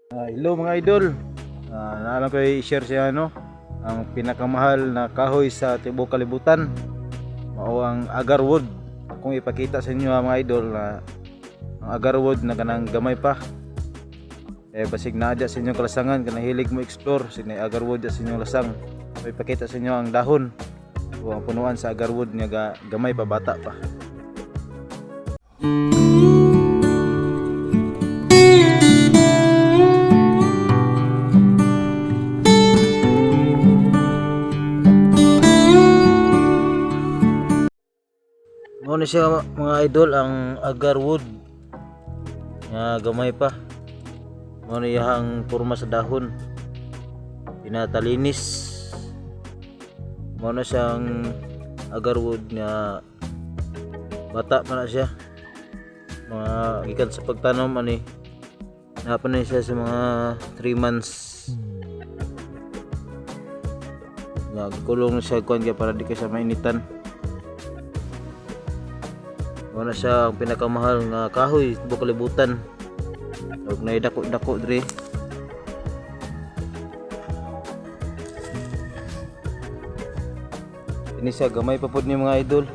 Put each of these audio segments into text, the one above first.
Hello mga idol. Naalam ko i-share siya ang pinakamahal na kahoy sa tibuok kalibutan. Mao ang agarwood. Kung ipakita sa inyo mga idol na ang agarwood na kanang gamay pa. Basig na adya sa inyong kalasangan kanang hilig mo explore sinay agarwood sa inyong lasang. So ipakita sa inyo ang dahon o ang punuan sa agarwood nga gamay pa, bata pa. Muna siya mga idol ang agarwood nga gamay pa. Muna iyang porma sa dahon, pinatalinis. Muna siyang agarwood nga bata pa na siya, mga gikan sa pagtanom ani napan na siya sa mga 3 months. Nagkulong na siya kuan kaya para di ka siya mainitan. Wala siya ang pinakamahal nga kahoy sa tibuok kalibutan. Huwag na idako-dako diri. Ini siya gamay pa pod ni mga idol.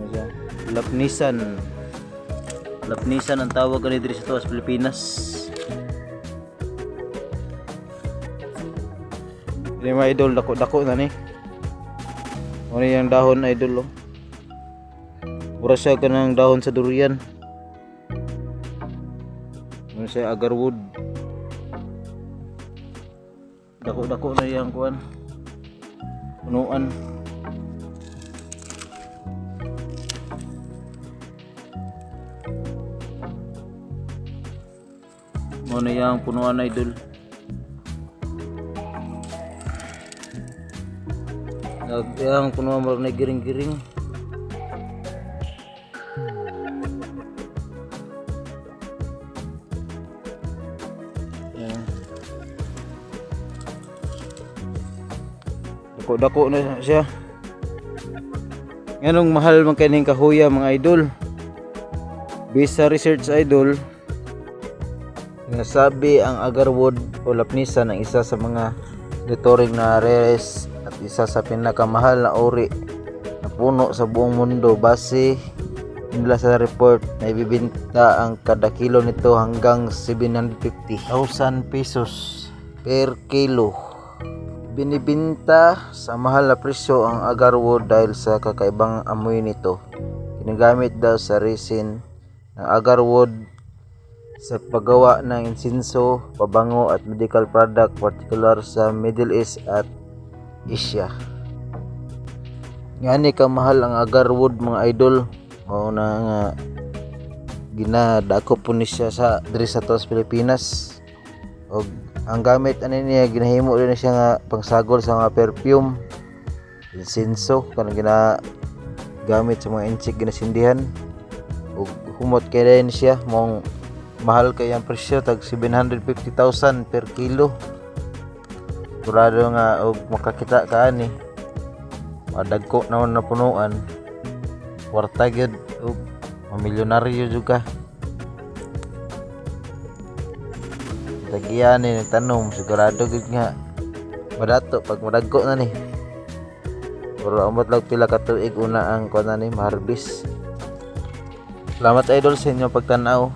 Ano siya? Lapnisan. Lapnisan ang tawag ani diri sa tuwas Pilipinas. Ini mga idol, dako-dako na ni. Ano yung dahon idol oh. Mura siya kanang dahon sa durian. Ano siya agarwood. Dako-dako na yang kuan. Punuan. Mo na yang punuan idol. Yang punuan mo na giring-giring. Dako-dako na siya. Nganong mahal man kining kahoya mga idol. Based sa research idol, nasabi ang agarwood o lapnisan ang isa sa mga detoring na rares at isa sa pinakamahal na uri na puno sa buong mundo. Base nila sa report na ibibenta ang kada kilo nito hanggang 750,000 pesos per kilo. Binibenta sa mahal na presyo ang agarwood dahil sa kakaibang amoy nito. Ginagamit daw sa resin ng agarwood sa paggawa ng insinso, pabango at medical product, particular sa Middle East at Asia. Ngani kamahal ang agarwood mga idol. Mao na nga ginadako po ni siya sa diri sa tuwas Pilipinas. Og ang gamit ani niya ginahimo rin siya nga pangsagol sa mga perfume, insenso kanang ginagamit sa mga insik ginasindihan. Ug humot kay din siya mong mahal kay ang presyo tag 750,000 per kilo. Sigurado nga og makakita ka ani madagko naman na punuan, kwarta gyud og mamilyonaryo jud ka. Tagiyan ni nagtanom, sigurado gud nga madato pag madagko na ni. Pero amot lang pila ka tuig una ang kuan na ni ma-harvest. Salamat idol sa inyong pagtanaw.